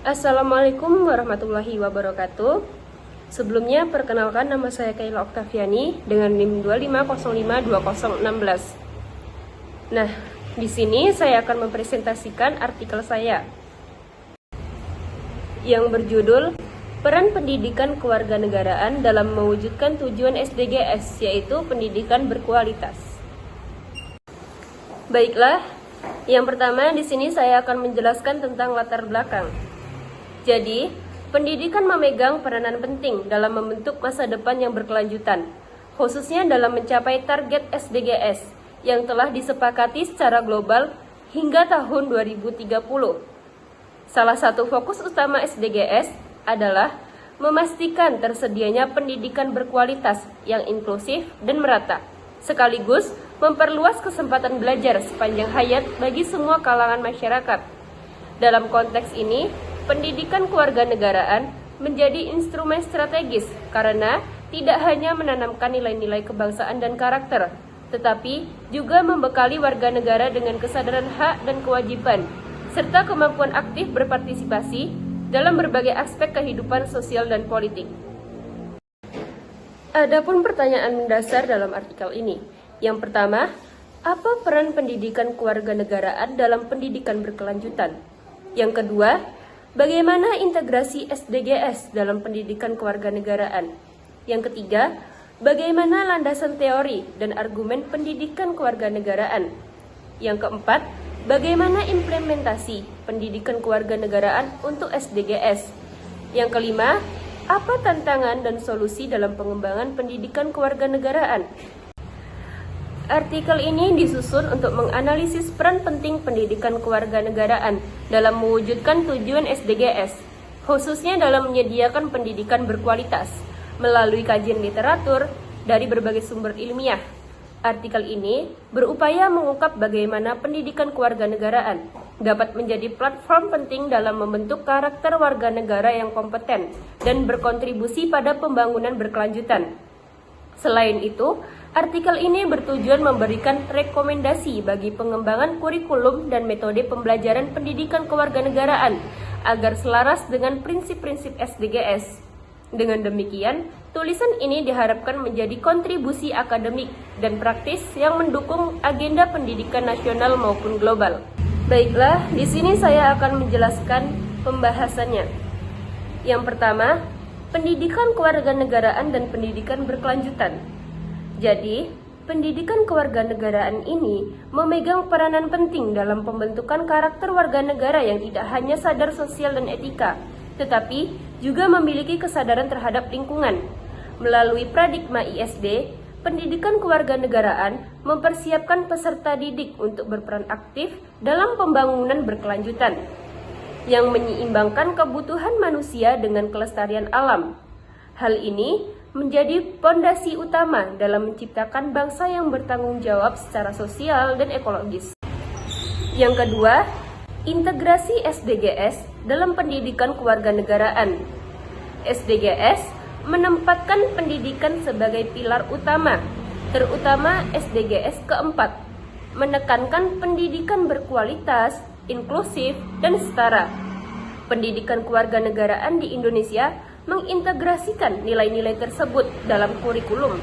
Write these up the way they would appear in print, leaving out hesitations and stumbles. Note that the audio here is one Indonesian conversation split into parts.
Assalamualaikum warahmatullahi wabarakatuh. Sebelumnya, perkenalkan nama saya Kayla Oktaviani dengan NIM 25052016. Nah, di sini saya akan mempresentasikan artikel saya yang berjudul Peran Pendidikan Kewarganegaraan dalam Mewujudkan Tujuan SDGs, yaitu pendidikan berkualitas. Baiklah, yang pertama di sini saya akan menjelaskan tentang latar belakang. Jadi, pendidikan memegang peranan penting dalam membentuk masa depan yang berkelanjutan, khususnya dalam mencapai target SDGs yang telah disepakati secara global hingga tahun 2030. Salah satu fokus utama SDGs adalah memastikan tersedianya pendidikan berkualitas yang inklusif dan merata, sekaligus memperluas kesempatan belajar sepanjang hayat bagi semua kalangan masyarakat. Dalam konteks ini, pendidikan kewarganegaraan menjadi instrumen strategis karena tidak hanya menanamkan nilai-nilai kebangsaan dan karakter, tetapi juga membekali warga negara dengan kesadaran hak dan kewajiban, serta kemampuan aktif berpartisipasi dalam berbagai aspek kehidupan sosial dan politik. Adapun pertanyaan mendasar dalam artikel ini. Yang pertama, apa peran pendidikan kewarganegaraan dalam pendidikan berkelanjutan? Yang kedua, bagaimana integrasi SDGs dalam pendidikan kewarganegaraan? Yang ketiga, bagaimana landasan teori dan argumen pendidikan kewarganegaraan? Yang keempat, bagaimana implementasi pendidikan kewarganegaraan untuk SDGs? Yang kelima, apa tantangan dan solusi dalam pengembangan pendidikan kewarganegaraan? Artikel ini disusun untuk menganalisis peran penting pendidikan kewarganegaraan dalam mewujudkan tujuan SDGs, khususnya dalam menyediakan pendidikan berkualitas melalui kajian literatur dari berbagai sumber ilmiah. Artikel ini berupaya mengungkap bagaimana pendidikan kewarganegaraan dapat menjadi platform penting dalam membentuk karakter warga negara yang kompeten dan berkontribusi pada pembangunan berkelanjutan. Selain itu, artikel ini bertujuan memberikan rekomendasi bagi pengembangan kurikulum dan metode pembelajaran pendidikan kewarganegaraan agar selaras dengan prinsip-prinsip SDGs. Dengan demikian, tulisan ini diharapkan menjadi kontribusi akademik dan praktis yang mendukung agenda pendidikan nasional maupun global. Baiklah, di sini saya akan menjelaskan pembahasannya. Yang pertama, pendidikan kewarganegaraan dan pendidikan berkelanjutan. Jadi, pendidikan kewarganegaraan ini memegang peranan penting dalam pembentukan karakter warga negara yang tidak hanya sadar sosial dan etika, tetapi juga memiliki kesadaran terhadap lingkungan. Melalui paradigma ISD, pendidikan kewarganegaraan mempersiapkan peserta didik untuk berperan aktif dalam pembangunan berkelanjutan yang menyeimbangkan kebutuhan manusia dengan kelestarian alam. Hal ini menjadi pondasi utama dalam menciptakan bangsa yang bertanggung jawab secara sosial dan ekologis. Yang kedua, integrasi SDGs dalam pendidikan kewarganegaraan. SDGs menempatkan pendidikan sebagai pilar utama, terutama SDGs keempat, menekankan pendidikan berkualitas, inklusif, dan setara. Pendidikan kewarganegaraan di Indonesia mengintegrasikan nilai-nilai tersebut dalam kurikulum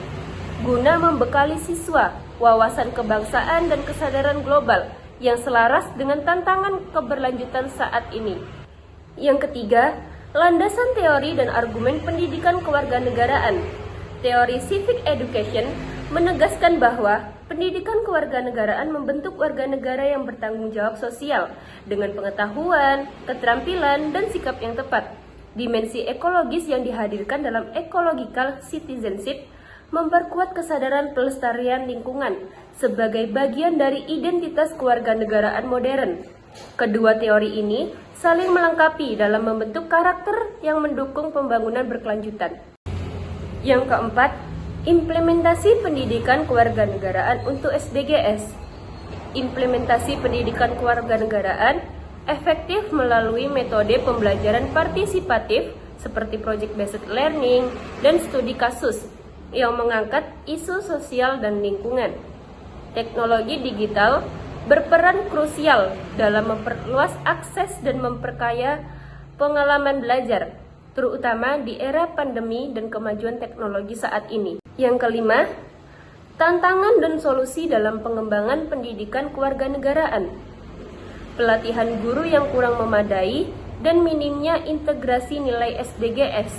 guna membekali siswa wawasan kebangsaan dan kesadaran global yang selaras dengan tantangan keberlanjutan saat ini. Yang ketiga, landasan teori dan argumen pendidikan kewarganegaraan. Teori civic education menegaskan bahwa pendidikan kewarganegaraan membentuk warga negara yang bertanggung jawab sosial dengan pengetahuan, keterampilan, dan sikap yang tepat. Dimensi ekologis yang dihadirkan dalam ecological citizenship memperkuat kesadaran pelestarian lingkungan sebagai bagian dari identitas kewarganegaraan modern. Kedua teori ini saling melengkapi dalam membentuk karakter yang mendukung pembangunan berkelanjutan. Yang keempat, implementasi pendidikan kewarganegaraan untuk SDGs. Implementasi pendidikan kewarganegaraan efektif melalui metode pembelajaran partisipatif seperti project-based learning dan studi kasus yang mengangkat isu sosial dan lingkungan. Teknologi digital berperan krusial dalam memperluas akses dan memperkaya pengalaman belajar, terutama di era pandemi dan kemajuan teknologi saat ini. Yang kelima, tantangan dan solusi dalam pengembangan pendidikan kewarganegaraan. Pelatihan guru yang kurang memadai dan minimnya integrasi nilai SDGs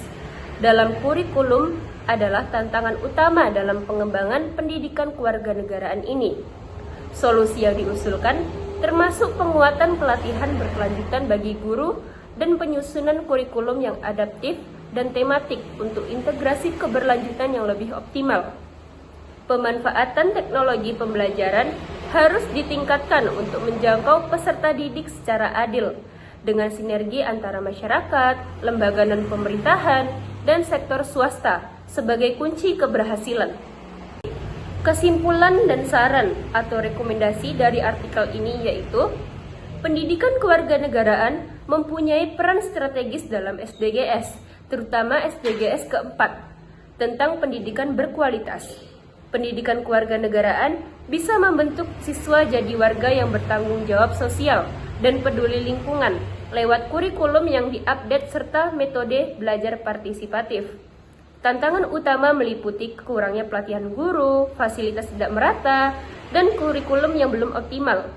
dalam kurikulum adalah tantangan utama dalam pengembangan pendidikan kewarganegaraan ini. Solusi yang diusulkan termasuk penguatan pelatihan berkelanjutan bagi guru dan penyusunan kurikulum yang adaptif dan tematik untuk integrasi keberlanjutan yang lebih optimal. Pemanfaatan teknologi pembelajaran harus ditingkatkan untuk menjangkau peserta didik secara adil dengan sinergi antara masyarakat, lembaga non-pemerintahan, dan sektor swasta sebagai kunci keberhasilan. Kesimpulan dan saran atau rekomendasi dari artikel ini yaitu, pendidikan kewarganegaraan mempunyai peran strategis dalam SDGs, terutama SDGs keempat, tentang pendidikan berkualitas. Pendidikan kewarganegaraan bisa membentuk siswa jadi warga yang bertanggung jawab sosial dan peduli lingkungan lewat kurikulum yang diupdate serta metode belajar partisipatif. Tantangan utama meliputi kurangnya pelatihan guru, fasilitas tidak merata, dan kurikulum yang belum optimal.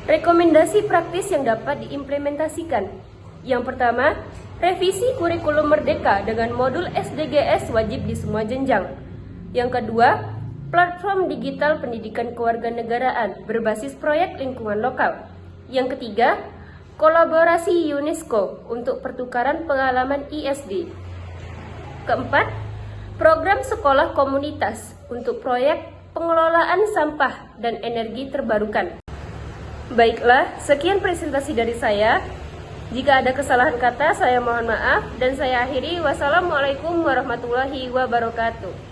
Rekomendasi praktis yang dapat diimplementasikan. Yang pertama, revisi kurikulum merdeka dengan modul SDGs wajib di semua jenjang. Yang kedua, platform digital pendidikan kewarganegaraan berbasis proyek lingkungan lokal. Yang ketiga, kolaborasi UNESCO untuk pertukaran pengalaman ISD. Keempat, program sekolah komunitas untuk proyek pengelolaan sampah dan energi terbarukan. Baiklah, sekian presentasi dari saya. Jika ada kesalahan kata, saya mohon maaf dan saya akhiri. Wassalamualaikum warahmatullahi wabarakatuh.